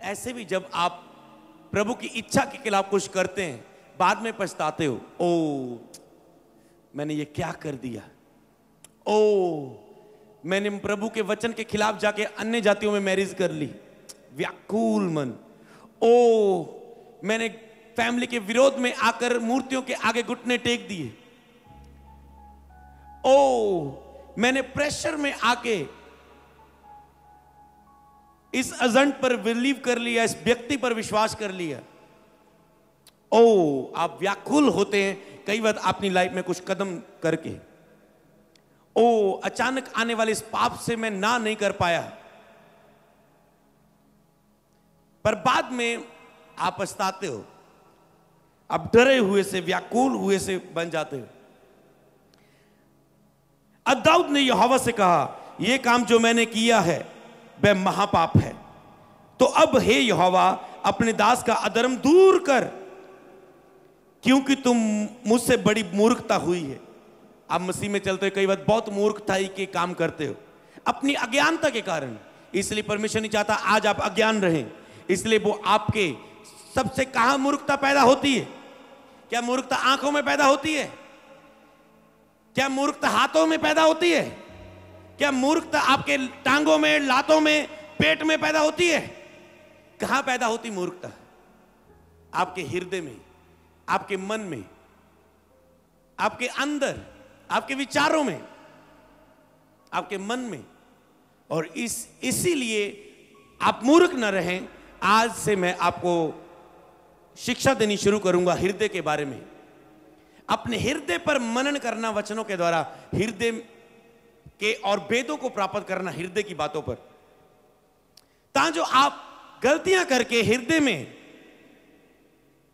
ऐसे भी जब आप प्रभु की इच्छा के खिलाफ कुछ करते हैं, बाद में पछताते हो, ओ मैंने ये क्या कर दिया, ओ मैंने प्रभु के वचन के खिलाफ जाके अन्य जातियों में मैरिज कर ली, व्याकुल मन, ओ मैंने फैमिली के विरोध में आकर मूर्तियों के आगे घुटने टेक दिए, ओ मैंने प्रेशर में आके इस एजेंट पर बिलीव कर लिया, इस व्यक्ति पर विश्वास कर लिया। ओ आप व्याकुल होते हैं कई बार अपनी लाइफ में कुछ कदम करके, ओ अचानक आने वाले इस पाप से मैं ना नहीं कर पाया, पर बाद में आप पछताते हो, आप डरे हुए से, व्याकुल हुए से बन जाते हो। अब दाऊद ने यहोवा से कहा, यह काम जो मैंने किया है वह महापाप है, तो अब हे यहोवा अपने दास का अधर्म दूर कर, क्योंकि तुम मुझसे बड़ी मूर्खता हुई है। आप मसीह में चलते हो, कई बार बहुत मूर्खताई के काम करते हो अपनी अज्ञानता के कारण, इसलिए परमेश्वर नहीं चाहता आज आप अज्ञान रहें, इसलिए वो आपके सबसे कहां मूर्खता पैदा होती है? क्या मूर्खता आंखों में पैदा होती है? क्या मूर्खता हाथों में पैदा होती है? क्या मूर्खता आपके टांगों में, लातों में, पेट में पैदा होती है? कहां पैदा होती मूर्खता? आपके हृदय में, आपके मन में, आपके अंदर, आपके विचारों में, आपके मन में। और इसीलिए आप मूर्ख न रहें। आज से मैं आपको शिक्षा देनी शुरू करूंगा हृदय के बारे में। अपने हृदय पर मनन करना वचनों के द्वारा, हृदय के और वेदों को प्राप्त करना हृदय की बातों पर, ताकि जो आप गलतियां करके हृदय में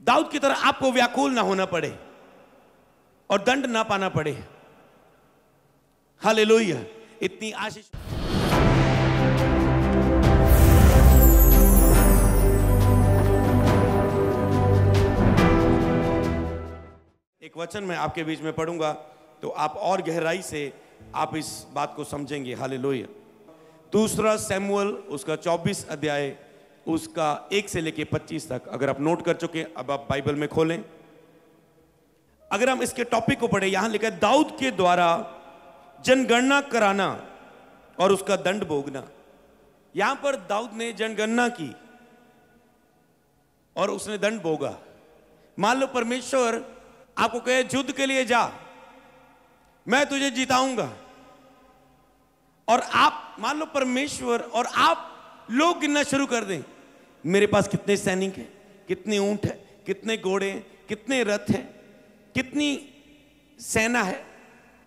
दाऊद की तरह आपको व्याकुल ना होना पड़े और दंड ना पाना पड़े। हालेलुया। इतनी आशीष। एक वचन मैं आपके बीच में पढ़ूंगा तो आप और गहराई से आप इस बात को समझेंगे। हालेलुया। दूसरा सैमुअल उसका 24 अध्याय उसका 1 से लेके 25 तक। अगर आप नोट कर चुके अब आप बाइबल में खोलें। अगर हम इसके टॉपिक को पढ़े, यहां लिखा है दाऊद के द्वारा जनगणना कराना और उसका दंड भोगना। यहां पर दाऊद ने जनगणना की और उसने दंड भोगा। मान लो परमेश्वर आपको कहे युद्ध के लिए जा, मैं तुझे जिताऊंगा, और आप मान लो परमेश्वर और आप लोग गिनना शुरू कर दें, मेरे पास कितने सैनिक हैं, कितने ऊंट हैं, कितने घोड़े हैं, कितने रथ हैं, कितनी सेना है,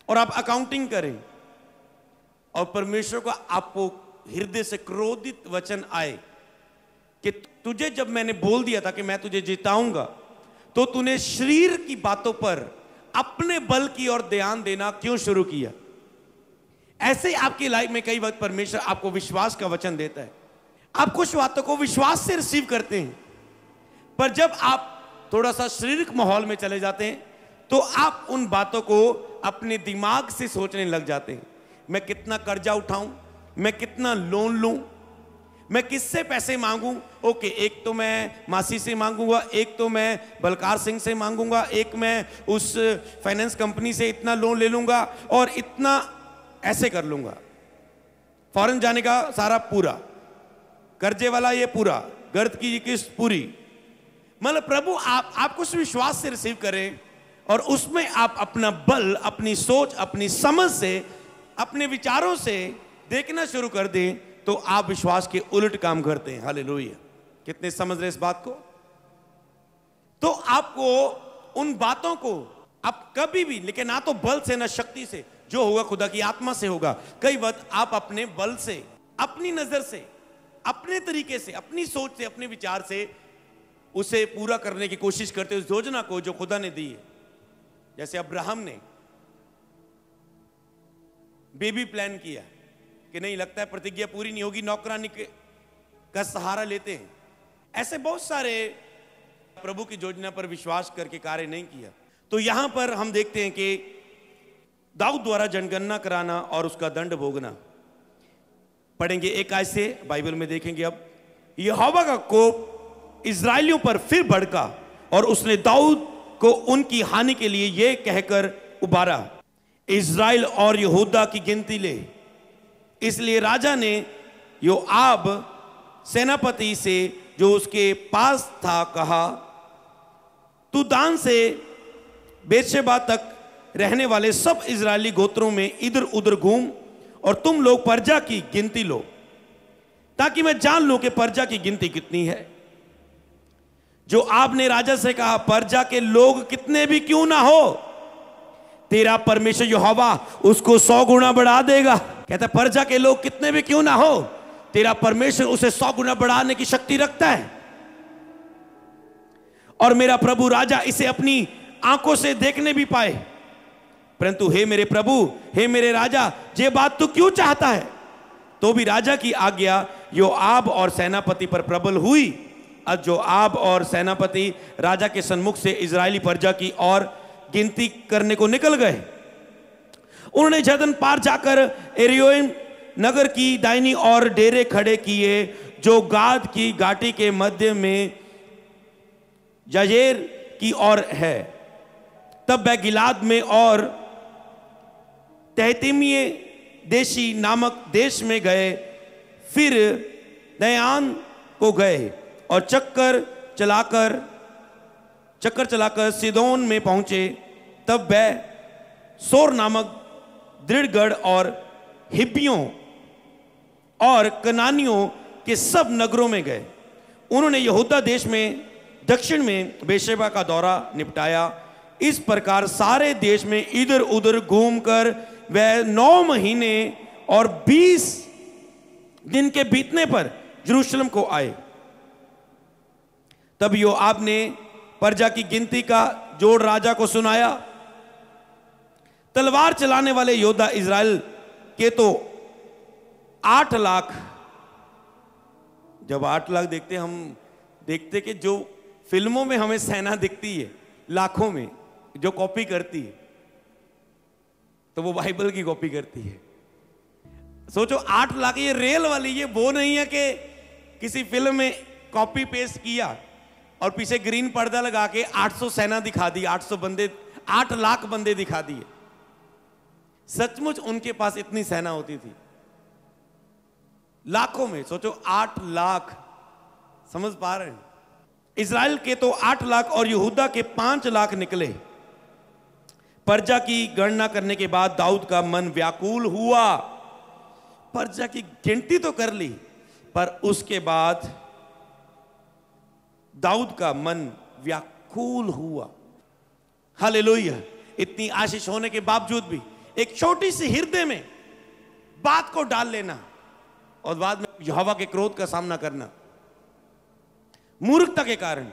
और आप अकाउंटिंग करें, और परमेश्वर को आपको हृदय से क्रोधित वचन आए कि तुझे जब मैंने बोल दिया था कि मैं तुझे जिताऊंगा, तो तूने शरीर की बातों पर अपने बल की ओर ध्यान देना क्यों शुरू किया? ऐसे आपकी लाइफ में कई वक्त परमेश्वर आपको विश्वास का वचन देता है, आप कुछ बातों को विश्वास से रिसीव करते हैं, पर जब आप थोड़ा सा शारीरिक माहौल में चले जाते हैं तो आप उन बातों को अपने दिमाग से सोचने लग जाते हैं। मैं कितना कर्जा उठाऊं, मैं कितना लोन लूं, मैं किससे पैसे मांगूं? ओके, एक तो मैं मासी से मांगूंगा, एक तो मैं बलकार सिंह से मांगूंगा, एक मैं उस फाइनेंस कंपनी से इतना लोन ले लूंगा और इतना ऐसे कर लूंगा। फॉरेन जाने का सारा पूरा, कर्जे वाला ये पूरा, गर्द की किस्त पूरी। मतलब प्रभु आप कुछ विश्वास से रिसीव करें और उसमें आप अपना बल, अपनी सोच, अपनी समझ से, अपने विचारों से देखना शुरू कर दें तो आप विश्वास के उलट काम करते हैं। हालेलुया। कितने समझ रहे इस बात को? तो आपको उन बातों को आप कभी भी, लेकिन ना तो बल से ना शक्ति से, जो होगा खुदा की आत्मा से होगा। कई वक्त आप अपने बल से, अपनी नजर से, अपने तरीके से, अपनी सोच से, अपने विचार से उसे पूरा करने की कोशिश करते हो, उस योजना को जो खुदा ने दी है। जैसे अब्राहम ने बेबी प्लान किया कि नहीं, लगता है प्रतिज्ञा पूरी नहीं होगी, नौकरानी का सहारा लेते हैं। ऐसे बहुत सारे प्रभु की योजना पर विश्वास करके कार्य नहीं किया। तो यहां पर हम देखते हैं कि दाऊद द्वारा जनगणना कराना और उसका दंड भोगना। पढ़ेंगे एक आयत से, बाइबल में देखेंगे। अब यहोवा का कोप इस्राएलियों पर फिर भड़का और उसने दाऊद को उनकी हानि के लिए यह कहकर उबारा, इस्राएल और यहूदा की गिनती ले। इसलिए राजा ने योआब सेनापति से जो उसके पास था कहा, तू दान से बेर्शेबा तक रहने वाले सब इजरायली गोत्रों में इधर उधर घूम और तुम लोग प्रजा की गिनती लो, ताकि मैं जान लूं कि प्रजा की गिनती कितनी है। जो आपने राजा से कहा, प्रजा के लोग कितने भी क्यों ना हो, तेरा परमेश्वर यहोवा उसको 100 गुना बढ़ा देगा। कहता प्रजा के लोग कितने भी क्यों ना हो, तेरा परमेश्वर उसे 100 गुना बढ़ाने की शक्ति रखता है। और मेरा प्रभु राजा इसे अपनी आंखों से देखने भी पाए। परंतु हे मेरे प्रभु, हे मेरे राजा, ये बात तू क्यों चाहता है? तो भी राजा की आज्ञा योआब और सेनापति पर प्रबल हुई। अब योआब और सेनापति राजा के सन्मुख से इजरायली प्रजा की और गिनती करने को निकल गए। उन्होंने जर्दन पार जाकर एरियोन नगर की दाहिनी और डेरे खड़े किए, जो गाद की घाटी के मध्य में जाजेर की ओर है। तब वह गिलाद में और तहतीमिये देशी नामक देश में गए, फिर दयान को गए और चक्कर चलाकर सिदोन में पहुंचे। तब वह सोर नामक दृढ़गढ़ और हिब्बियों और कनानियों के सब नगरों में गए। उन्होंने यहूदा देश में दक्षिण में बेर्शेबा का दौरा निपटाया। इस प्रकार सारे देश में इधर उधर घूमकर वह 9 महीने और 20 दिन के बीतने पर यरूशलेम को आए। तब योआब ने प्रजा की गिनती का जोड़ राजा को सुनाया। तलवार चलाने वाले योद्धा इजराइल के तो 8 लाख। जब 8 लाख देखते, हम देखते कि जो फिल्मों में हमें सेना दिखती है लाखों में जो कॉपी करती है, तो वो बाइबल की कॉपी करती है। सोचो 8 लाख, ये रियल वाली, ये वो नहीं है कि किसी फिल्म में कॉपी पेस्ट किया और पीछे ग्रीन पर्दा लगा के 800 सेना दिखा दी, 800 बंदे, 8 लाख बंदे दिखा दिए। सचमुच उनके पास इतनी सेना होती थी, लाखों में। सोचो 8 लाख, समझ पा रहे हैं? इजराइल के तो 8 लाख और यहूदा के 5 लाख निकले। प्रजा की गणना करने के बाद दाऊद का मन व्याकुल हुआ। प्रजा की गिनती तो कर ली, पर उसके बाद दाऊद का मन व्याकुल हुआ। हालेलुया। इतनी आशीष होने के बावजूद भी एक छोटी सी हृदय में बात को डाल लेना और बाद में यहोवा के क्रोध का सामना करना, मूर्खता के कारण।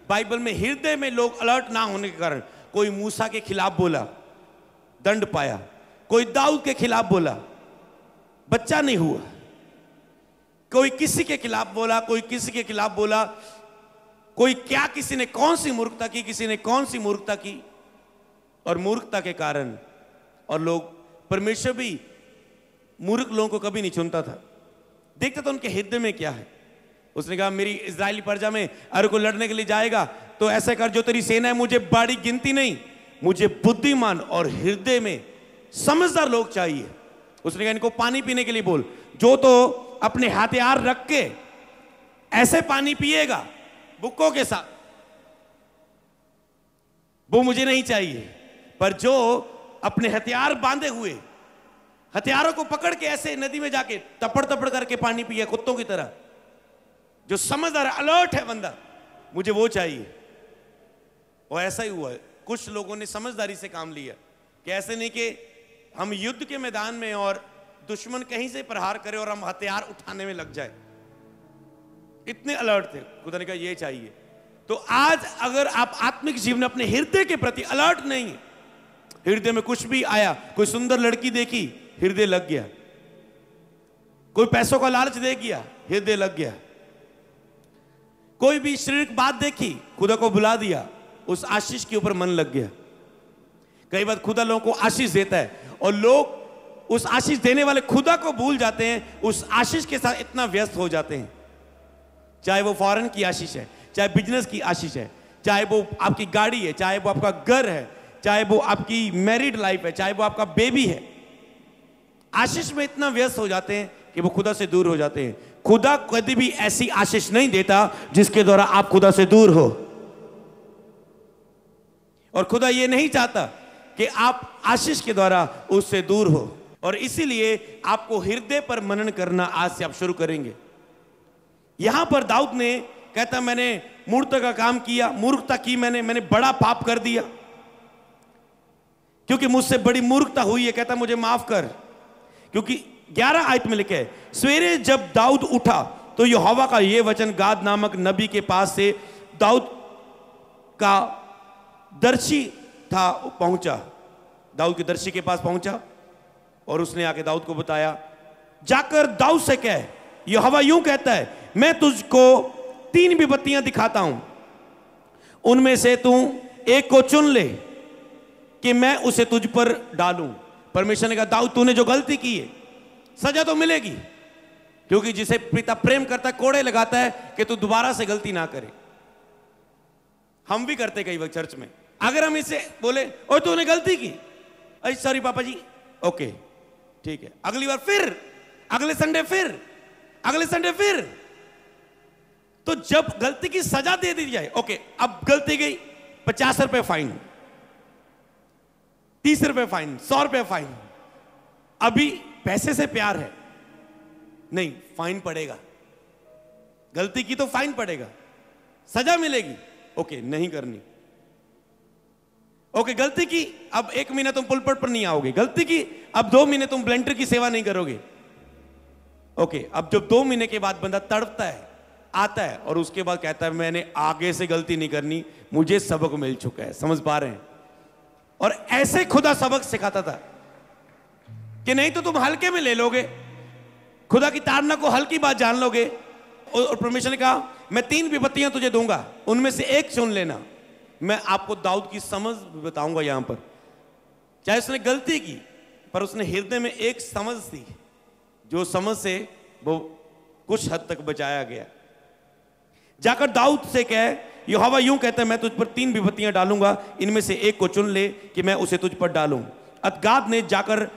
बाइबल में हृदय में लोग अलर्ट ना होने के कारण, कोई मूसा के खिलाफ बोला, दंड पाया। कोई दाऊद के खिलाफ बोला, बच्चा नहीं हुआ। कोई किसी के खिलाफ बोला, कोई किसी के खिलाफ बोला। कोई क्या, किसी ने कौन सी मूर्खता की, किसी ने कौन सी मूर्खता की। और मूर्खता के कारण, और लोग, परमेश्वर भी मूर्ख लोगों को कभी नहीं चुनता था, देखता था उनके हृदय में क्या है। उसने कहा मेरी इजरायली प्रजा में अरे को लड़ने के लिए जाएगा तो ऐसा कर, जो तेरी सेना है मुझे बड़ी गिनती नहीं, मुझे बुद्धिमान और हृदय में समझदार लोग चाहिए। उसने कहा इनको पानी पीने के लिए बोल, जो तो अपने हथियार रख के ऐसे पानी पिएगा बुक्कों के साथ, वो मुझे नहीं चाहिए। पर जो अपने हथियार बांधे हुए, हथियारों को पकड़ के ऐसे नदी में जाके तपड़ तपड़ करके पानी पिए कुत्तों की तरह, जो समझदार अलर्ट है बंदा, मुझे वो चाहिए। और ऐसा ही हुआ है। कुछ लोगों ने समझदारी से काम लिया कि ऐसे नहीं कि हम युद्ध के मैदान में और दुश्मन कहीं से प्रहार करे और हम हथियार उठाने में लग जाए। इतने अलर्ट थे। खुदा ने कहा ये चाहिए। तो आज अगर आप आत्मिक जीवन में अपने हृदय के प्रति अलर्ट नहीं है, हृदय में कुछ भी आया, कोई सुंदर लड़की देखी, हृदय लग गया, कोई पैसों का लालच दे गया, हृदय लग गया, कोई भी शारीरिक बात देखी, खुदा को बुला दिया, उस आशीष के ऊपर मन लग गया। कई बार खुदा लोगों को आशीष देता है और लोग उस आशीष देने वाले खुदा को भूल जाते हैं, उस आशीष के साथ इतना व्यस्त हो जाते हैं चाहे वो फॉरेन की आशीष है, चाहे बिजनेस की आशीष है, चाहे वो आपकी गाड़ी है, चाहे वो आपका घर है, चाहे वो आपकी मैरिड लाइफ है, चाहे वो आपका बेबी है। आशीष में इतना व्यस्त हो जाते हैं कि वो खुदा से दूर हो जाते हैं। खुदा कभी भी ऐसी आशीष नहीं देता जिसके द्वारा आप खुदा से दूर हो, और खुदा ये नहीं चाहता कि आप आशीष के द्वारा उससे दूर हो। और इसीलिए आपको हृदय पर मनन करना आज से आप शुरू करेंगे। यहां पर दाऊद ने कहता मैंने मूर्खता का काम किया, मूर्खता की मैंने बड़ा पाप कर दिया, क्योंकि मुझसे बड़ी मूर्खता हुई है। कहता मुझे माफ कर, क्योंकि 11 आयत में लिखे सवेरे जब दाऊद उठा तो यहोवा का यह वचन गाद नामक नबी के पास से दाऊद का दर्शी था पहुंचा। दाऊद के दर्शी के पास पहुंचा और उसने आके दाऊद को बताया, जाकर दाऊद से कह यहोवा यूं कहता है मैं तुझको 3 विपत्तियां दिखाता हूं, उनमें से तू एक को चुन ले कि मैं उसे तुझ पर डालूं। परमेश्वर ने कहा दाऊद तूने जो गलती की है सजा तो मिलेगी, क्योंकि जिसे पिता प्रेम करता है कोड़े लगाता है कि तू दोबारा से गलती ना करे। हम भी करते कई वक्त चर्च में, अगर हम इसे बोले ओ तूने गलती की, अरे सॉरी पापा जी, ओके ठीक है, अगली बार फिर, अगले संडे फिर, अगले संडे फिर। तो जब गलती की सजा दे दी जाए, ओके अब गलती गई 50 रुपए फाइन, 30 रुपए फाइन, 100 रुपए फाइन। अभी पैसे से प्यार है नहीं, फाइन पड़ेगा। गलती की तो फाइन पड़ेगा, सजा मिलेगी, ओके नहीं करनी। ओके गलती की, अब 1 महीना तुम पुलपट पर नहीं आओगे। गलती की, अब 2 महीने तुम ब्लेंडर की सेवा नहीं करोगे। ओके अब जब 2 महीने के बाद बंदा तड़पता है, आता है और उसके बाद कहता है मैंने आगे से गलती नहीं करनी, मुझे सबक मिल चुका है। समझ पा रहे हैं? और ऐसे खुदा सबक सिखाता था कि नहीं तो तुम हल्के में ले लोगे, खुदा की ताड़ना को हल्की बात जान लोगे। और परमेश्वर ने कहा मैं 3 विपत्तियां तुझे दूंगा, उनमें से एक चुन लेना। मैं आपको दाऊद की समझ बताऊंगा यहां पर। चाहे उसने गलती की, पर उसने हृदय में एक समझ थी, जो समझ से वो कुछ हद तक बचाया गया। जाकर दाऊद से कह यहोवा यूं कहता है मैं तुझ पर 3 विपत्तियां डालूंगा, इनमें से एक को चुन ले कि मैं उसे तुझ पर डालूं। गाद ने जाकर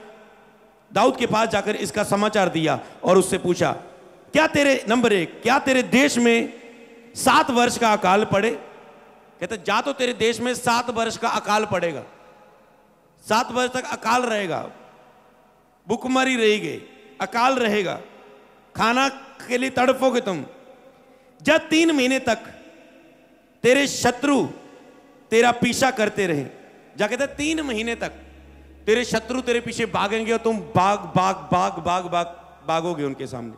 दाऊद के पास जाकर इसका समाचार दिया और उससे पूछा क्या तेरे नंबर 1 क्या तेरे देश में 7 वर्ष का अकाल पड़े? कहता जा तो तेरे देश में 7 वर्ष का अकाल पड़ेगा, 7 वर्ष तक अकाल रहेगा, भूखमरी रहेगी, अकाल रहेगा, खाना के लिए तड़पोगे तुम। जब 3 महीने तक तेरे शत्रु तेरा पीछा करते रहे, जा कहते 3 महीने तक तेरे शत्रु तेरे पीछे भागेंगे और तुम भागोगे उनके सामने,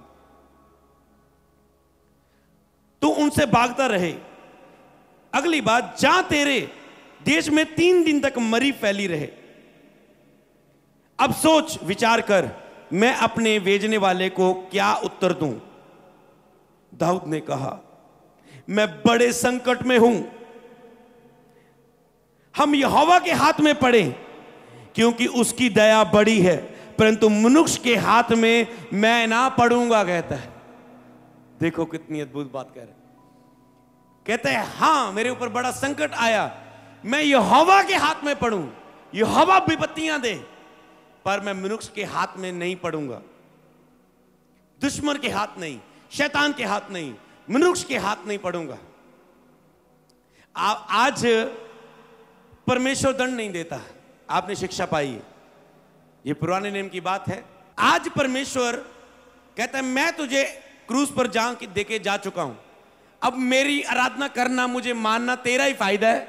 तू उनसे भागता रहे। अगली बात, जहां तेरे देश में 3 दिन तक मरी फैली रहे। अब सोच विचार कर मैं अपने भेजने वाले को क्या उत्तर दूं? दाऊद ने कहा मैं बड़े संकट में हूं, हम यहोवा के हाथ में पड़े क्योंकि उसकी दया बड़ी है, परंतु मनुष्य के हाथ में मैं ना पड़ूंगा। कहता है, देखो कितनी अद्भुत बात कह रहे। कहते हैं हां मेरे ऊपर बड़ा संकट आया, मैं यहोवा के हाथ में पड़ूं, यहोवा विपत्तियां दे, पर मैं मनुष्य के हाथ में नहीं पड़ूंगा, दुश्मन के हाथ नहीं, शैतान के हाथ नहीं, मनुष्य के हाथ नहीं पड़ूंगा। आज परमेश्वर दंड नहीं देता, आपने शिक्षा पाई है, ये पुराने नियम की बात है। आज परमेश्वर कहता है मैं तुझे क्रूस पर जान के देके जा चुका हूं, अब मेरी आराधना करना, मुझे मानना तेरा ही फायदा है,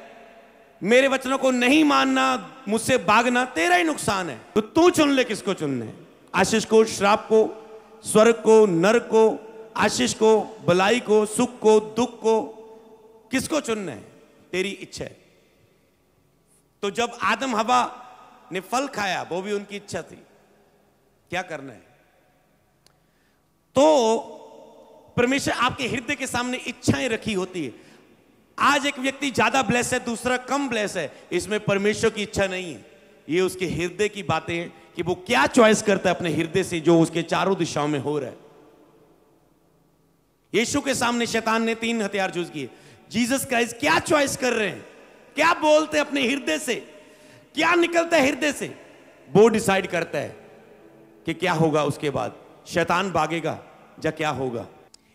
मेरे वचनों को नहीं मानना, मुझसे भागना तेरा ही नुकसान है। तो तू चुन ले किसको चुनना है, आशीष को, श्राप को, स्वर्ग को, नरक को, आशीष को, भलाई को, सुख को, दुख को, किसको चुनना है, तेरी इच्छा है। तो जब आदम हवा ने फल खाया वो भी उनकी इच्छा थी, क्या करना है। तो परमेश्वर आपके हृदय के सामने इच्छाएं रखी होती है। आज एक व्यक्ति ज्यादा ब्लेस है, दूसरा कम ब्लेस है, इसमें परमेश्वर की इच्छा नहीं है, ये उसके हृदय की बातें हैं कि वो क्या चॉइस करता है अपने हृदय से, जो उसके चारों दिशाओं में हो रहा है। यीशु के सामने शैतान ने 3 हथियार यूज किए। जीसस क्राइस्ट क्या चॉइस कर रहे हैं, क्या बोलते हैं अपने हृदय से, क्या निकलता है हृदय से, वो डिसाइड करता है कि क्या होगा। उसके बाद शैतान भागेगा या क्या होगा।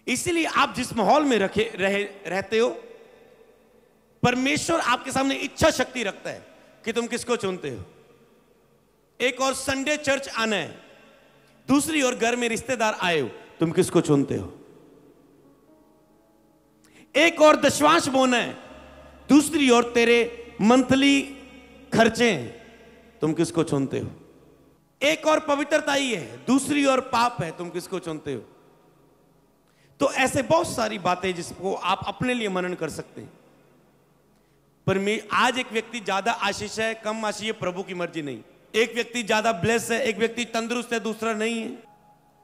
इसीलिए आप जिस माहौल में रहते हो, परमेश्वर आपके सामने इच्छा शक्ति रखता है कि तुम किसको चुनते हो। एक और संडे चर्च आना है, दूसरी ओर घर में रिश्तेदार आए हो, तुम किसको चुनते हो। एक और दशवांश बोना है, दूसरी ओर तेरे मंथली खर्चे हैं, तुम किसको चुनते हो। एक और पवित्रता ही है, दूसरी ओर पाप है, तुम किसको चुनते हो। तो ऐसे बहुत सारी बातें जिसको आप अपने लिए मनन कर सकते हैं। पर मैं आज एक व्यक्ति ज्यादा आशीष है, कम आशीष है, प्रभु की मर्जी नहीं। एक व्यक्ति ज्यादा ब्लेस है, एक व्यक्ति तंदुरुस्त है, दूसरा नहीं है।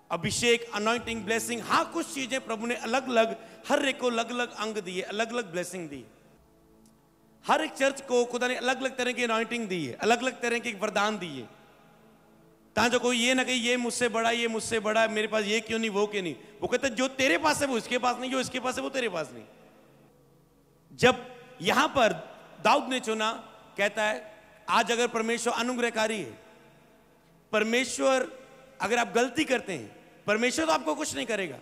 अभिषेक, अनॉइंटिंग, ब्लेसिंग, हाँ कुछ चीजें प्रभु ने अलग अलग हर एक को अलग अलग अंग दिए, अलग अलग ब्लेसिंग दी। हर एक चर्च को खुदा ने अलग अलग तरह की अनॉइंटिंग दी है, अलग अलग तरह के वरदान दिए, ताकि कोई ये ना कहे ये मुझसे बड़ा, ये मुझसे बड़ा, मेरे पास ये क्यों नहीं, वो क्यों नहीं। वो कहते जो तेरे पास है वो इसके पास नहीं, जो इसके पास है वो तेरे पास नहीं। जब यहां पर दाऊद ने चुना, कहता है आज अगर परमेश्वर अनुग्रहकारी है, परमेश्वर अगर आप गलती करते हैं, परमेश्वर तो आपको कुछ नहीं करेगा,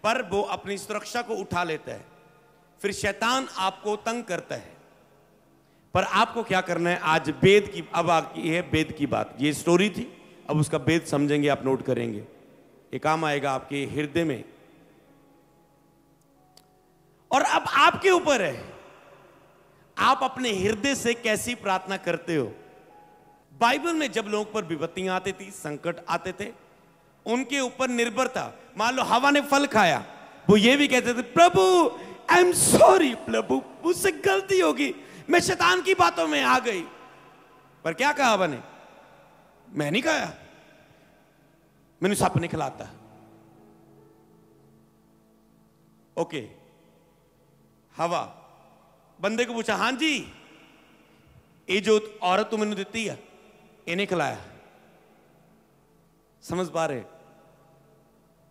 पर वो अपनी सुरक्षा को उठा लेता है। फिर शैतान आपको तंग करता है, पर आपको क्या करना है। आज वेद की, अब आती है वेद की बात। ये स्टोरी थी, अब उसका वेद समझेंगे, आप नोट करेंगे, ये काम आएगा आपके हृदय में। और अब आपके ऊपर है, आप अपने हृदय से कैसी प्रार्थना करते हो। बाइबल में जब लोगों पर विपत्तियां आती थी, संकट आते थे, उनके ऊपर निर्भर था। मान लो हवा ने फल खाया, वो ये भी कहते थे प्रभु आई एम सॉरी, प्रभु मुझसे गलती होगी, मैं शैतान की बातों में आ गई। पर क्या कहा हवा ने, मैं नहीं खाया, मैंने सप नहीं खिलाता। ओके, हवा बंदे को पूछा, हां जी ये जो औरत तू मैंने देती है, इन्हें खिलाया। समझ पा रहे,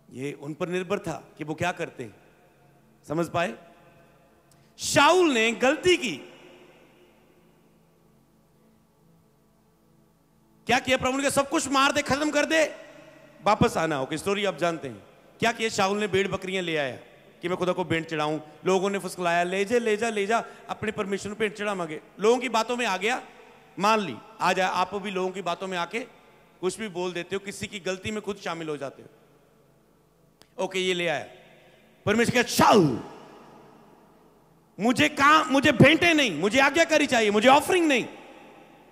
ये उन पर निर्भर था कि वो क्या करते। समझ पाए। शाऊल ने गलती की, क्या किया, प्रभु ने सब कुछ मार दे, खत्म कर दे, वापस आना। ओके, स्टोरी आप जानते हैं। क्या किया, शाऊल ने भेड़ बकरियां ले आया कि मैं खुदा को भेंट चढ़ाऊं। लोगों ने फुसलाया, ले जा ले जा ले जा, अपने परमेश्वर को भेंट चढ़ा मांगे। लोगों की बातों में आ गया, मान ली। आज आप भी लोगों की बातों में आके कुछ भी बोल देते हो, किसी की गलती में खुद शामिल हो जाते हो। ओके, ये ले आया, परमेश्वर कहा शाऊल मुझे भेंटे नहीं, मुझे आज्ञाकारी चाहिए, मुझे ऑफरिंग नहीं,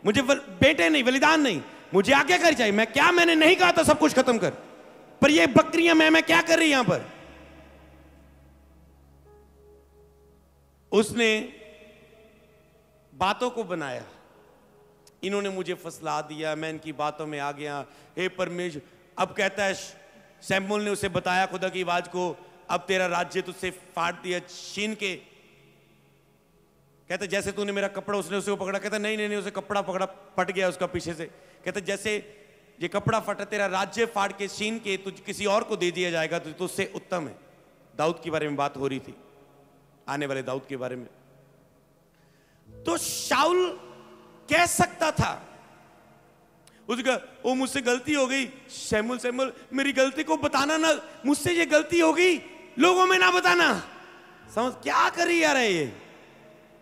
मुझे बेटे नहीं, बलिदान नहीं, मुझे आज्ञाकारी चाहिए। मैं क्या, मैंने नहीं कहा था सब कुछ खत्म कर, पर ये बकरियां मैं क्या कर रही यहां पर। उसने बातों को बनाया, इन्होंने मुझे फसला दिया, मैं इनकी बातों में आ गया, हे परमेश्वर। अब कहता है, शमूएल ने उसे बताया खुदा की आवाज को, अब तेरा राज्य तुझसे फाड़ दिया छीन के। कहता जैसे तूने मेरा कपड़ा, उसने उसे पकड़ा, कहता नहीं नहीं नहीं, उसे कपड़ा पकड़ा, फट गया उसका पीछे से। कहता जैसे ये कपड़ा फटा, तेरा राज्य फाड़ के छीन के तुझ किसी और को दे दिया जाएगा तो तुझसे उत्तम है। दाऊद के बारे में बात हो रही थी, आने वाले दाऊद के बारे में। तो शाऊल कह सकता था, उसका वो मुझसे गलती हो गई, शमूएल मेरी गलती को बताना ना, मुझसे ये गलती हो गई, लोगों में ना बताना। समझ क्या करी यार ये,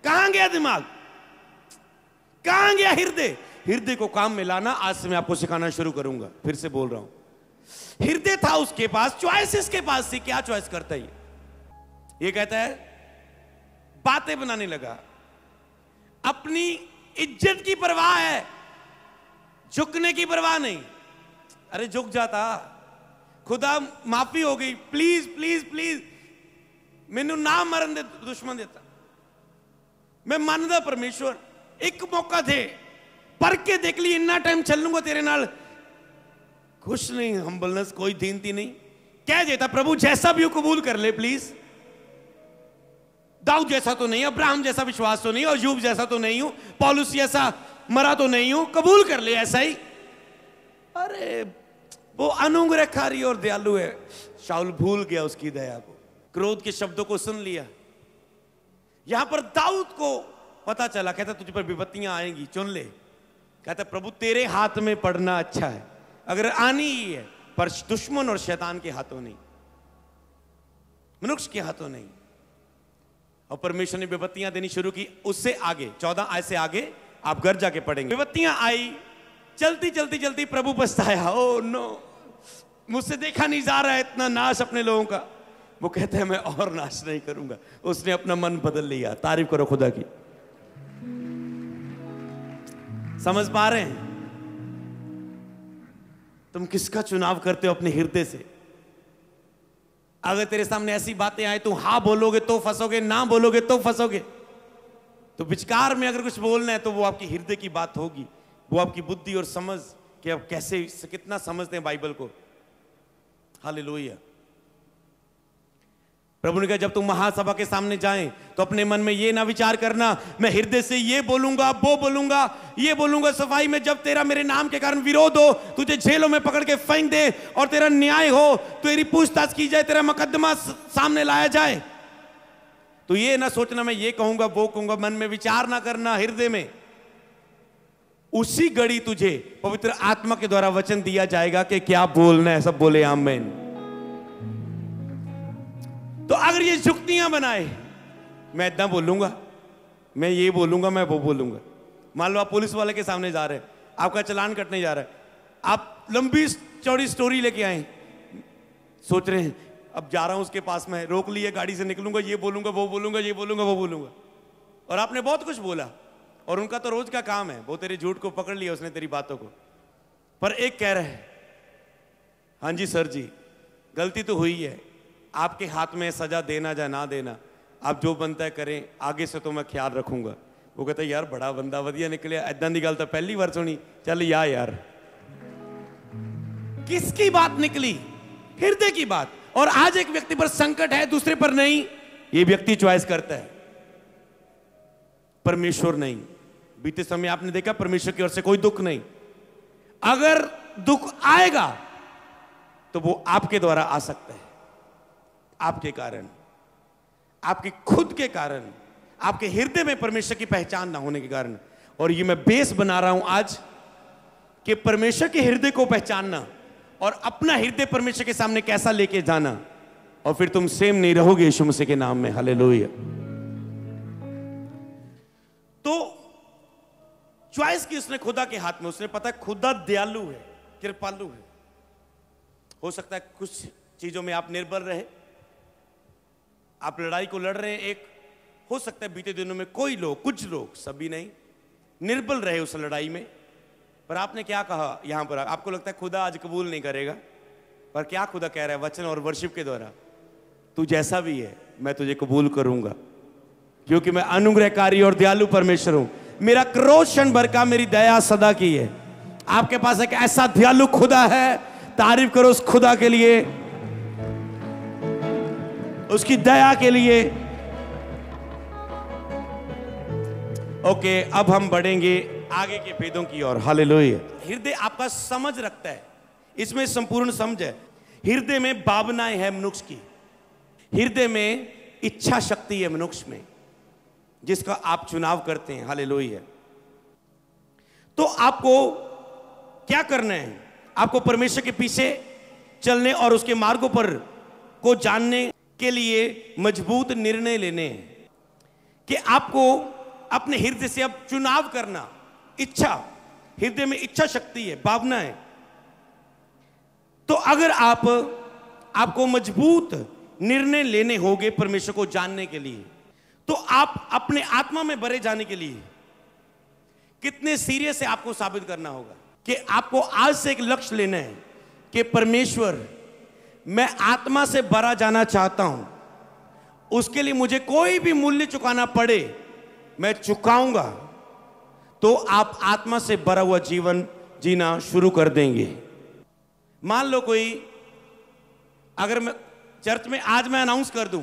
कहां गया दिमाग, कहां गया हृदय। हृदय को काम में लाना आज से मैं आपको सिखाना शुरू करूंगा। फिर से बोल रहा हूं, हृदय था उसके पास, चॉइस इसके पास थी। क्या चॉइस करता है ये कहता है बातें बनाने लगा, अपनी इज्जत की परवाह है, झुकने की परवाह नहीं। अरे झुक जाता, खुदा माफी हो गई, प्लीज प्लीज प्लीज मैनू ना मरन दे दुश्मन देता, मैं मानदा परमेश्वर एक मौका दे, पर के देख ली, इतना टाइम चल लूंगा तेरे नाल। कुछ नहीं, हम्बलनेस, कोई दीनती नहीं, कह देता प्रभु जैसा भी हो कबूल कर ले प्लीज। दाऊद जैसा तो नहीं, अब्राहम जैसा विश्वास तो नहीं, और यूब जैसा तो नहीं हूं, पौलुस जैसा मरा तो नहीं हूं, कबूल कर ले ऐसा ही। अरे वो अनुग्रहकारी और दयालु है। शाऊल भूल गया उसकी दया को। क्रोध के शब्दों को सुन लिया। यहां पर दाऊद को पता चला, कहता तुझ पर विपत्तियां आएंगी, चुन ले। कहता प्रभु तेरे हाथ में पड़ना अच्छा है, अगर आनी ही है, पर दुश्मन और शैतान के हाथों नहीं, मनुष्य के हाथों नहीं। और परमेश्वर ने विपत्तियां देनी शुरू की। उससे आगे 14 आयत से आगे आप घर जाके पढ़ेंगे। विपत्तियां आई, चलती चलती चलती प्रभु पछताया, ओ नो, मुझसे देखा नहीं जा रहा है इतना नाश अपने लोगों का। वो कहते हैं मैं और नाश नहीं करूंगा। उसने अपना मन बदल लिया। तारीफ करो खुदा की। समझ पा रहे हैं तुम किसका चुनाव करते हो अपने हृदय से? अगर तेरे सामने ऐसी बातें आए तो हाँ बोलोगे तो फंसोगे, ना बोलोगे तो फंसोगे। तो विचकार में अगर कुछ बोलना है तो वो आपकी हृदय की बात होगी, वो आपकी बुद्धि और समझ कि आप कैसे कितना समझते हैं बाइबल को। हालेलुया। प्रभु ने कहा जब तुम महासभा के सामने जाएं तो अपने मन में ये ना विचार करना मैं हृदय से ये बोलूंगा, वो बोलूंगा, ये बोलूंगा सफाई में, जब तेरा मेरे नाम के कारण विरोध हो, तुझे जेलों में पकड़ के फेंक दे, और तेरा न्याय हो, तेरी पूछताछ की जाए, तेरा मुकदमा सामने लाया जाए, तो ये ना सोचना मैं ये कहूंगा वो कहूंगा। मन में विचार ना करना, हृदय में। उसी घड़ी तुझे पवित्र आत्मा के द्वारा वचन दिया जाएगा कि क्या बोलना है। सब बोले आमीन। तो अगर ये जुक्तियां बनाए, मैं इतना बोलूंगा, मैं ये बोलूंगा, मैं वो बोलूंगा। मान लो आप पुलिस वाले के सामने जा रहे हैं, आपका चालान कटने जा रहा है, आप लंबी चौड़ी स्टोरी लेके आए, सोच रहे हैं अब जा रहा हूं उसके पास में, रोक लिए, गाड़ी से निकलूंगा, ये बोलूंगा, वो बोलूंगा, ये बोलूंगा, वो बोलूंगा, और आपने बहुत कुछ बोला, और उनका तो रोज का काम है, वो तेरे झूठ को पकड़ लिया उसने, तेरी बातों को। पर एक कह रहा है हाँ जी सर जी, गलती तो हुई है, आपके हाथ में सजा देना या ना देना, आप जो बनता है करें, आगे से तो मैं ख्याल रखूंगा। वो कहता है यार बड़ा बंदा वधिया निकलिया, ऐदा दी गल तो पहली बार सुनी, चल यार। किसकी बात निकली? हृदय की बात। और आज एक व्यक्ति पर संकट है, दूसरे पर नहीं, ये व्यक्ति चॉइस करता है, परमेश्वर नहीं। बीते समय आपने देखा परमेश्वर की ओर से कोई दुख नहीं। अगर दुख आएगा तो वो आपके द्वारा आ सकता है, आपके कारण, आपके खुद के कारण, आपके हृदय में परमेश्वर की पहचान ना होने के कारण। और ये मैं बेस बना रहा हूं आज कि परमेश्वर के हृदय को पहचानना और अपना हृदय परमेश्वर के सामने कैसा लेके जाना, और फिर तुम सेम नहीं रहोगे यीशु मसीह के नाम में। हालेलुया। तो चॉइस की उसने खुदा के हाथ में। उसने पता है खुदा दयालु है, कृपालु है। हो सकता है कुछ चीजों में आप निर्बल रहे, आप लड़ाई को लड़ रहे हैं, एक हो सकता है बीते दिनों में कोई लोग, कुछ लोग, सभी नहीं, निर्बल रहे उस लड़ाई में। पर आपने क्या कहा यहां पर? आपको लगता है खुदा आज कबूल नहीं करेगा, पर क्या खुदा कह रहा है वचन और वर्शिप के द्वारा? तू जैसा भी है मैं तुझे कबूल करूंगा, क्योंकि मैं अनुग्रहकारी और दयालु परमेश्वर हूं। मेरा क्रोध क्षण भर का, मेरी दया सदा की है। आपके पास एक ऐसा दयालु खुदा है, तारीफ करो उस खुदा के लिए, उसकी दया के लिए। ओके, अब हम बढ़ेंगे आगे के भेदों की ओर। हालेलुया। हृदय आपका समझ रखता है, इसमें संपूर्ण समझ है। हृदय में भावनाएं है मनुष्य की, हृदय में इच्छा शक्ति है मनुष्य में, जिसका आप चुनाव करते हैं। हालेलुया। तो आपको क्या करना है? आपको परमेश्वर के पीछे चलने और उसके मार्गों पर को जानने के लिए मजबूत निर्णय लेने हैं कि आपको अपने हृदय से अब चुनाव करना। इच्छा, हृदय में इच्छा शक्ति है, भावना है। तो अगर आपको मजबूत निर्णय लेने होंगे परमेश्वर को जानने के लिए, तो आप अपने आत्मा में भरे जाने के लिए कितने सीरियस से आपको साबित करना होगा कि आपको आज से एक लक्ष्य लेना है कि परमेश्वर, मैं आत्मा से भरा जाना चाहता हूं, उसके लिए मुझे कोई भी मूल्य चुकाना पड़े मैं चुकाऊंगा। तो आप आत्मा से भरा हुआ जीवन जीना शुरू कर देंगे। मान लो कोई, अगर मैं चर्च में आज मैं अनाउंस कर दूं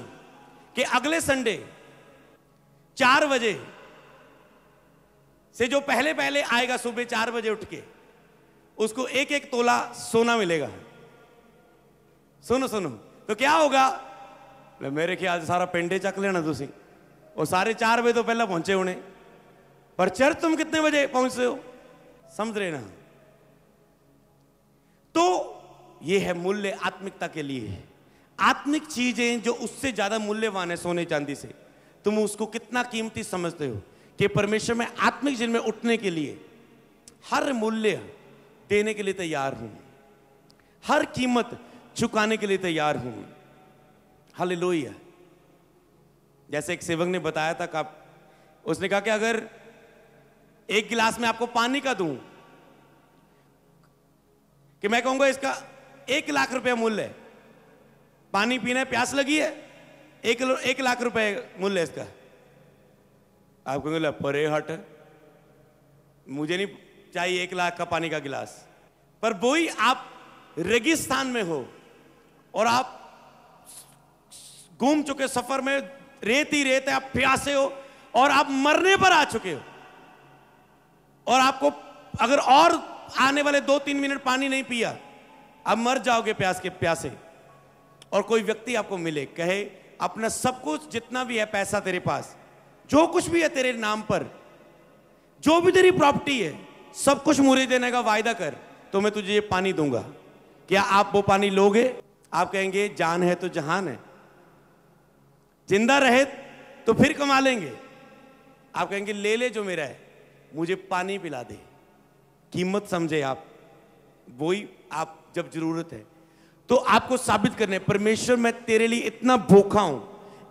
कि अगले संडे 4 बजे से जो पहले पहले आएगा सुबह 4 बजे उठ के, उसको 1-1 तोला सोना मिलेगा। सुनो सुनो, तो क्या होगा? मेरे ख्याल से सारा पिंडे चक लेना तुसी। और सारे 4 बजे तो पहले पहुंचे होने, पर चर्च तुम कितने बजे पहुंचते हो, समझ रहे ना। तो ये है मूल्य आत्मिकता के लिए। आत्मिक चीजें जो उससे ज्यादा मूल्यवान है सोने चांदी से, तुम उसको कितना कीमती समझते हो कि परमेश्वर में आत्मिक जीवन में उठने के लिए हर मूल्य देने के लिए तैयार हूं, हर कीमत चुकाने के लिए तैयार हूं। हालेलुया। जैसे एक सेवक ने बताया था कि उसने कहा कि अगर एक गिलास में आपको पानी का दूं कि मैं कहूंगा इसका 1 लाख रुपया मूल्य है, पानी पीना है, प्यास लगी है, 1 लाख रुपए मूल्य है इसका। आप कहेंगे परे हट, मुझे नहीं चाहिए 1 लाख का पानी का गिलास। पर वही आप रेगिस्तान में हो और आप घूम चुके सफर में, रेत ही रेत है, आप प्यासे हो और आप मरने पर आ चुके हो, और आपको अगर और आने वाले 2-3 मिनट पानी नहीं पिया, आप मर जाओगे प्यास के प्यासे। और कोई व्यक्ति आपको मिले, कहे अपना सब कुछ जितना भी है, पैसा तेरे पास, जो कुछ भी है तेरे नाम पर, जो भी तेरी प्रॉपर्टी है, सब कुछ मुझे देने का वायदा कर, तो मैं तुझे ये पानी दूंगा। क्या आप वो पानी लोगे? आप कहेंगे जान है तो जहान है, जिंदा रहे तो फिर कमा लेंगे। आप कहेंगे ले ले जो मेरा है, मुझे पानी पिला दे। कीमत समझे आप, वही आप जब जरूरत है तो आपको साबित करने, परमेश्वर मैं तेरे लिए इतना भूखा हूं,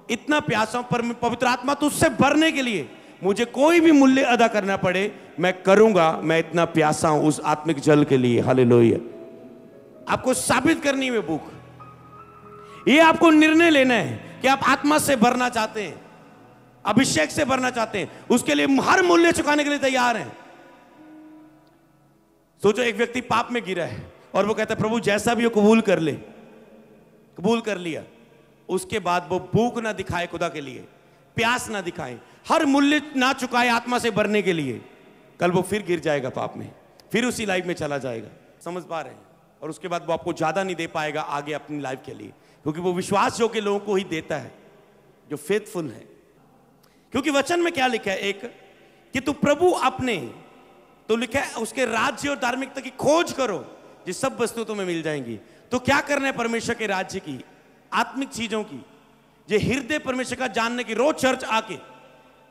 इतना प्यासा हूं, पर पवित्र आत्मा तुझसे भरने के लिए मुझे कोई भी मूल्य अदा करना पड़े, मैं करूंगा। मैं इतना प्यासा हूं उस आत्मिक जल के लिए। हालेलुया। आपको साबित करनी है भूख। ये आपको निर्णय लेना है कि आप आत्मा से भरना चाहते हैं, अभिषेक से भरना चाहते हैं, उसके लिए हर मूल्य चुकाने के लिए तैयार हैं। सोचो एक व्यक्ति पाप में गिरा है और वो कहता है प्रभु जैसा भी हो कबूल कर ले, कबूल कर लिया, उसके बाद वो भूख ना दिखाए खुदा के लिए, प्यास ना दिखाए, हर मूल्य ना चुकाए आत्मा से भरने के लिए, कल वो फिर गिर जाएगा पाप में, फिर उसी लाइफ में चला जाएगा। समझ पा रहे हैं? और उसके बाद वो आपको ज्यादा नहीं दे पाएगा आगे अपनी लाइफ के लिए, क्योंकि वो विश्वास योग्य लोगों को ही देता है जो फेथफुल है। क्योंकि वचन में क्या लिखा है, एक कि तू प्रभु अपने, तो लिखा है उसके राज्य और धार्मिकता की खोज करो, ये सब वस्तु तुम्हें मिल जाएंगी। तो क्या करना है परमेश्वर के राज्य की, आत्मिक चीजों की, ये हृदय परमेश्वर का जानने की, रोज चर्च आके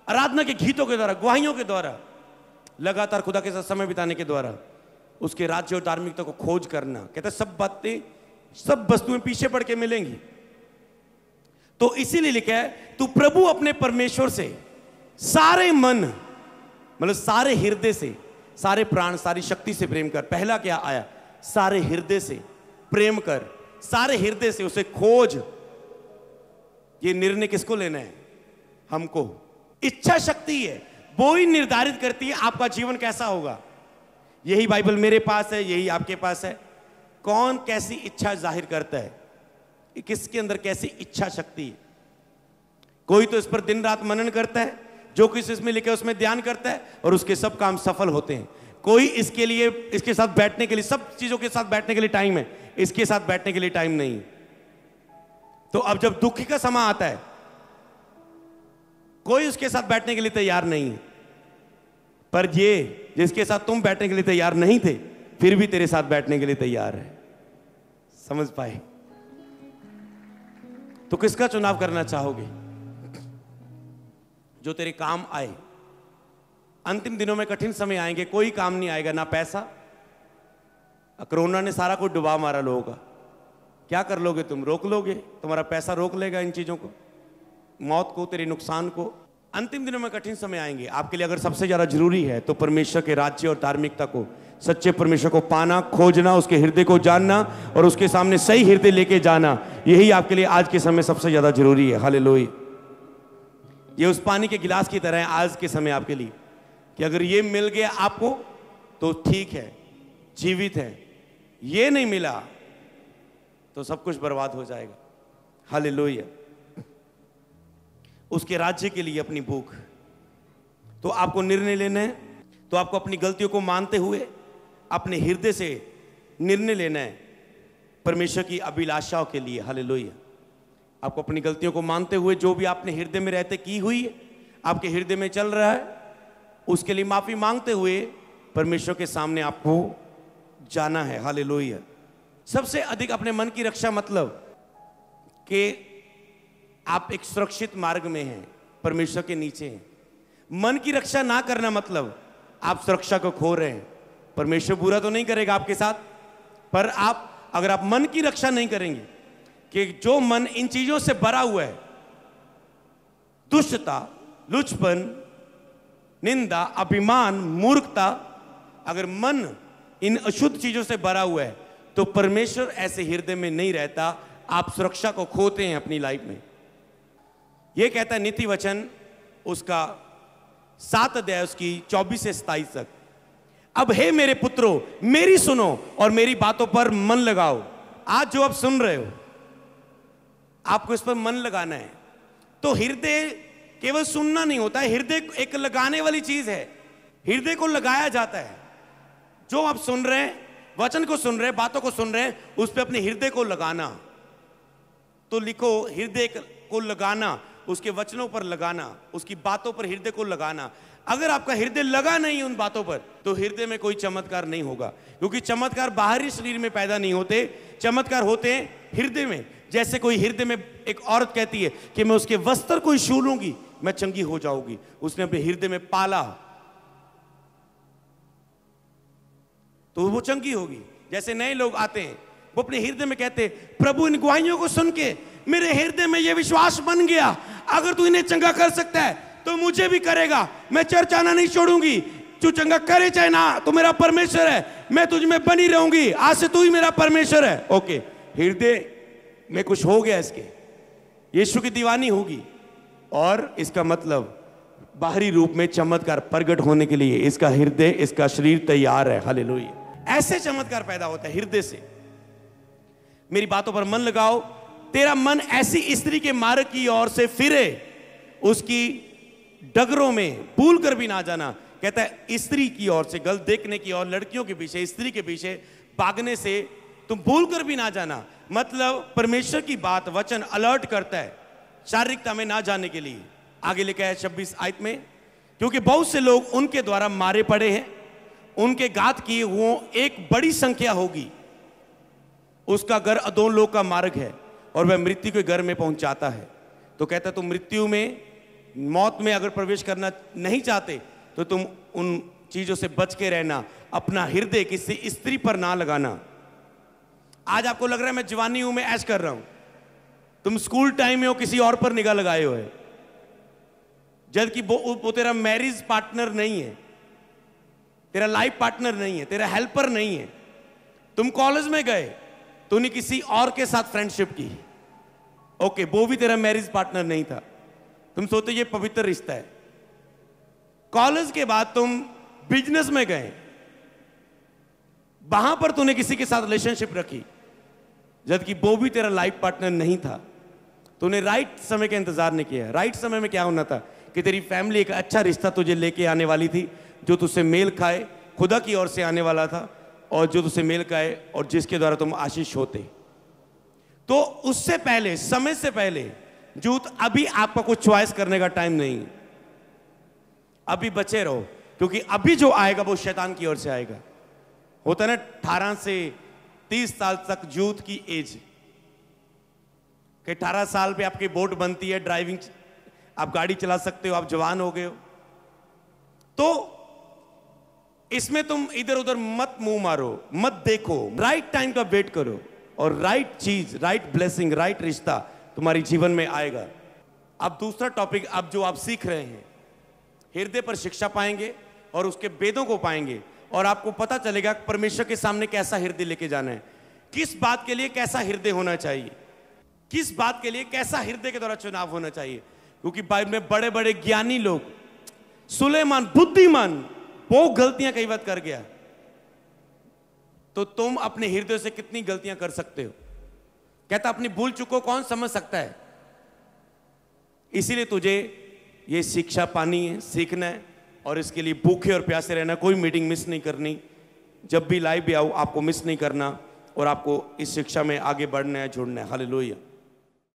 आराधना के गीतों के द्वारा, गवाहियों के द्वारा, लगातार खुदा के साथ समय बिताने के द्वारा उसके राज्य और धार्मिकता को खोज करना। कहते सब बातें, सब वस्तुएं पीछे पड़ के मिलेंगी। तो इसीलिए लिखा है तू प्रभु अपने परमेश्वर से सारे मन, मतलब सारे हृदय से, सारे प्राण, सारी शक्ति से प्रेम कर। पहला क्या आया? सारे हृदय से प्रेम कर, सारे हृदय से उसे खोज। ये निर्णय किसको लेना है? हमको। इच्छा शक्ति है, वो ही निर्धारित करती है आपका जीवन कैसा होगा। यही बाइबल मेरे पास है, यही आपके पास है। कौन कैसी इच्छा जाहिर करता है, किसके अंदर कैसी इच्छा शक्ति है। कोई तो इस पर दिन रात मनन करता है, जो कुछ इसमें लिखा है उसमें ध्यान करता है और उसके सब काम सफल होते हैं। कोई इसके लिए, इसके साथ बैठने के लिए, सब चीजों के साथ बैठने के लिए टाइम है, इसके साथ बैठने के लिए टाइम नहीं। तो अब जब दुख का समय आता है, कोई उसके साथ बैठने के लिए तैयार नहीं है। पर ये जिसके साथ तुम बैठने के लिए तैयार नहीं थे, फिर भी तेरे साथ बैठने के लिए तैयार है। समझ पाए? तो किसका चुनाव करना चाहोगे? जो तेरे काम आए। अंतिम दिनों में कठिन समय आएंगे, कोई काम नहीं आएगा, ना पैसा। कोरोना ने सारा कुछ डुबा मारा लोगों का। क्या कर लोगे तुम? रोक लोगे? तुम्हारा पैसा रोक लेगा इन चीजों को, मौत को, तेरे नुकसान को। अंतिम दिनों में कठिन समय आएंगे। आपके लिए अगर सबसे ज्यादा जरूरी है तो परमेश्वर के राज्य और धार्मिकता को, सच्चे परमेश्वर को पाना, खोजना, उसके हृदय को जानना और उसके सामने सही हृदय लेके जाना, यही आपके लिए आज के समय सबसे ज्यादा जरूरी है। हालेलुया। ये उस पानी के गिलास की तरह है आज के समय आपके लिए, कि अगर ये मिल गया आपको तो ठीक है, जीवित है। ये नहीं मिला तो सब कुछ बर्बाद हो जाएगा। हालेलुया। उसके राज्य के लिए अपनी भूख। तो आपको निर्णय लेना है, तो आपको अपनी गलतियों को मानते हुए अपने हृदय से निर्णय लेना है परमेश्वर की अभिलाषाओं के लिए। हालेलुया। आपको अपनी गलतियों को मानते हुए जो भी आपने हृदय में रहते की हुई है, आपके हृदय में चल रहा है, उसके लिए माफी मांगते हुए परमेश्वर के सामने आपको जाना है। हालेलुया। सबसे अधिक अपने मन की रक्षा मतलब कि आप एक सुरक्षित मार्ग में हैं, परमेश्वर के नीचे हैं। मन की रक्षा ना करना मतलब आप सुरक्षा को खो रहे हैं। परमेश्वर बुरा तो नहीं करेगा आपके साथ, पर अगर आप मन की रक्षा नहीं करेंगे कि जो मन इन चीजों से भरा हुआ है, दुष्टता, लुचपन, निंदा, अभिमान, मूर्खता, अगर मन इन अशुद्ध चीजों से भरा हुआ है तो परमेश्वर ऐसे हृदय में नहीं रहता। आप सुरक्षा को खोते हैं अपनी लाइफ में। यह कहता है नीति वचन उसका 7 अध्याय उसकी 24 से 27 तक, अब हे मेरे पुत्रों मेरी सुनो और मेरी बातों पर मन लगाओ। आज जो आप सुन रहे हो आपको इस पर मन लगाना है। तो हृदय केवल सुनना नहीं होता है, हृदय एक लगाने वाली चीज है। हृदय को लगाया जाता है। जो आप सुन रहे हैं, वचन को सुन रहे हैं, बातों को सुन रहे हैं, उस पर अपने हृदय को लगाना। तो लिखो हृदय को लगाना, उसके वचनों पर लगाना, उसकी बातों पर हृदय को लगाना। अगर आपका हृदय लगा नहीं उन बातों पर तो हृदय में कोई चमत्कार नहीं होगा, क्योंकि चमत्कार बाहरी शरीर में पैदा नहीं होते, चमत्कार होते हैं हृदय में। जैसे कोई हृदय में, एक औरत कहती है कि मैं उसके वस्त्र को छू लूंगी मैं चंगी हो जाऊंगी, उसने अपने हृदय में पाला तो वो चंगी होगी। जैसे नए लोग आते हैं वो अपने हृदय में कहते हैं प्रभु इन गवाहियों को सुन के मेरे हृदय में ये विश्वास बन गया, अगर तू इन्हें चंगा कर सकता है तो मुझे भी करेगा, मैं चर्च आना नहीं छोड़ूंगी, तू चंगा करे चाहे ना, तू मेरा परमेश्वर है, मैं तुझ में बनी रहूंगी, आज से तू ही मेरा परमेश्वर है। ओके, हृदय में कुछ हो गया, इसके यीशु की दीवानी होगी और इसका मतलब बाहरी रूप में चमत्कार प्रकट होने के लिए इसका हृदय, इसका शरीर तैयार है। हालेलुया। ऐसे चमत्कार पैदा होता है हृदय से। मेरी बातों पर मन लगाओ, तेरा मन ऐसी स्त्री के मार्ग की ओर से फिरे, उसकी डगरों में भूल कर भी ना जाना। कहता है स्त्री की ओर से, गलत देखने की ओर, लड़कियों के पीछे, स्त्री के पीछे भागने से तुम भूल कर भी ना जाना। मतलब परमेश्वर की बात, वचन अलर्ट करता है शारीरिकता में ना जाने के लिए। आगे लिखा है 26 आयत में, क्योंकि बहुत से लोग उनके द्वारा मारे पड़े हैं, उनके घात की वो एक बड़ी संख्या होगी। उसका घर अधोलोक का मार्ग है और वह मृत्यु के घर में पहुंचाता है। तो कहता तुम मृत्यु में, मौत में अगर प्रवेश करना नहीं चाहते तो तुम उन चीजों से बच के रहना, अपना हृदय किसी स्त्री पर ना लगाना। आज आपको लग रहा है मैं जवानी हूं, मैं ऐश कर रहा हूं, तुम स्कूल टाइम में हो, किसी और पर निगाह लगाए हो है, जबकि वो तेरा मैरिज पार्टनर नहीं है, तेरा लाइफ पार्टनर नहीं है, तेरा हेल्पर नहीं है। तुम कॉलेज में गए, तूने किसी और के साथ फ्रेंडशिप की, ओके, वो भी तेरा मैरिज पार्टनर नहीं था, तुम सोचते ये पवित्र रिश्ता है। कॉलेज के बाद तुम बिजनेस में गए, वहां पर तूने किसी के साथ रिलेशनशिप रखी, जबकि वो भी तेरा लाइफ पार्टनर नहीं था। तूने राइट समय का इंतजार नहीं किया। राइट समय में क्या होना था कि तेरी फैमिली एक अच्छा रिश्ता तुझे लेके आने वाली थी, जो तुझसे मेल खाए, खुदा की ओर से आने वाला था, और जो तुझसे मेल खाए और जिसके द्वारा तुम आशीष होते। तो उससे पहले, समय से पहले जूत, अभी आपका कुछ चॉइस करने का टाइम नहीं, अभी बचे रहो, क्योंकि अभी जो आएगा वो शैतान की ओर से आएगा। होता है ना 18 से 30 साल तक जूत की एज, कि 18 साल पे आपकी बोट बनती है, ड्राइविंग, आप गाड़ी चला सकते हो, आप जवान हो गए हो। तो इसमें तुम इधर उधर मत मुंह मारो, मत देखो, राइट टाइम का वेट करो और राइट चीज, राइट ब्लेसिंग, राइट रिश्ता तुम्हारी जीवन में आएगा। अब दूसरा टॉपिक, अब जो आप सीख रहे हैं, हृदय पर शिक्षा पाएंगे और उसके वेदों को पाएंगे और आपको पता चलेगा परमेश्वर के सामने कैसा हृदय लेके जाना है, किस बात के लिए कैसा हृदय होना चाहिए, किस बात के लिए कैसा हृदय के द्वारा चुनाव होना चाहिए। क्योंकि बाइबल में बड़े बड़े ज्ञानी लोग, सुलेमान बुद्धिमान, वो गलतियां कई बार कर गया। तो तुम अपने हृदय से कितनी गलतियां कर सकते हो। कहता अपनी भूल चूको कौन समझ सकता है। इसीलिए तुझे ये शिक्षा पानी है, सीखना है, और इसके लिए भूखे और प्यासे रहना। कोई मीटिंग मिस नहीं करनी, जब भी लाइव भी आओ आपको मिस नहीं करना, और आपको इस शिक्षा में आगे बढ़ना है, जुड़ना है। हालेलुया।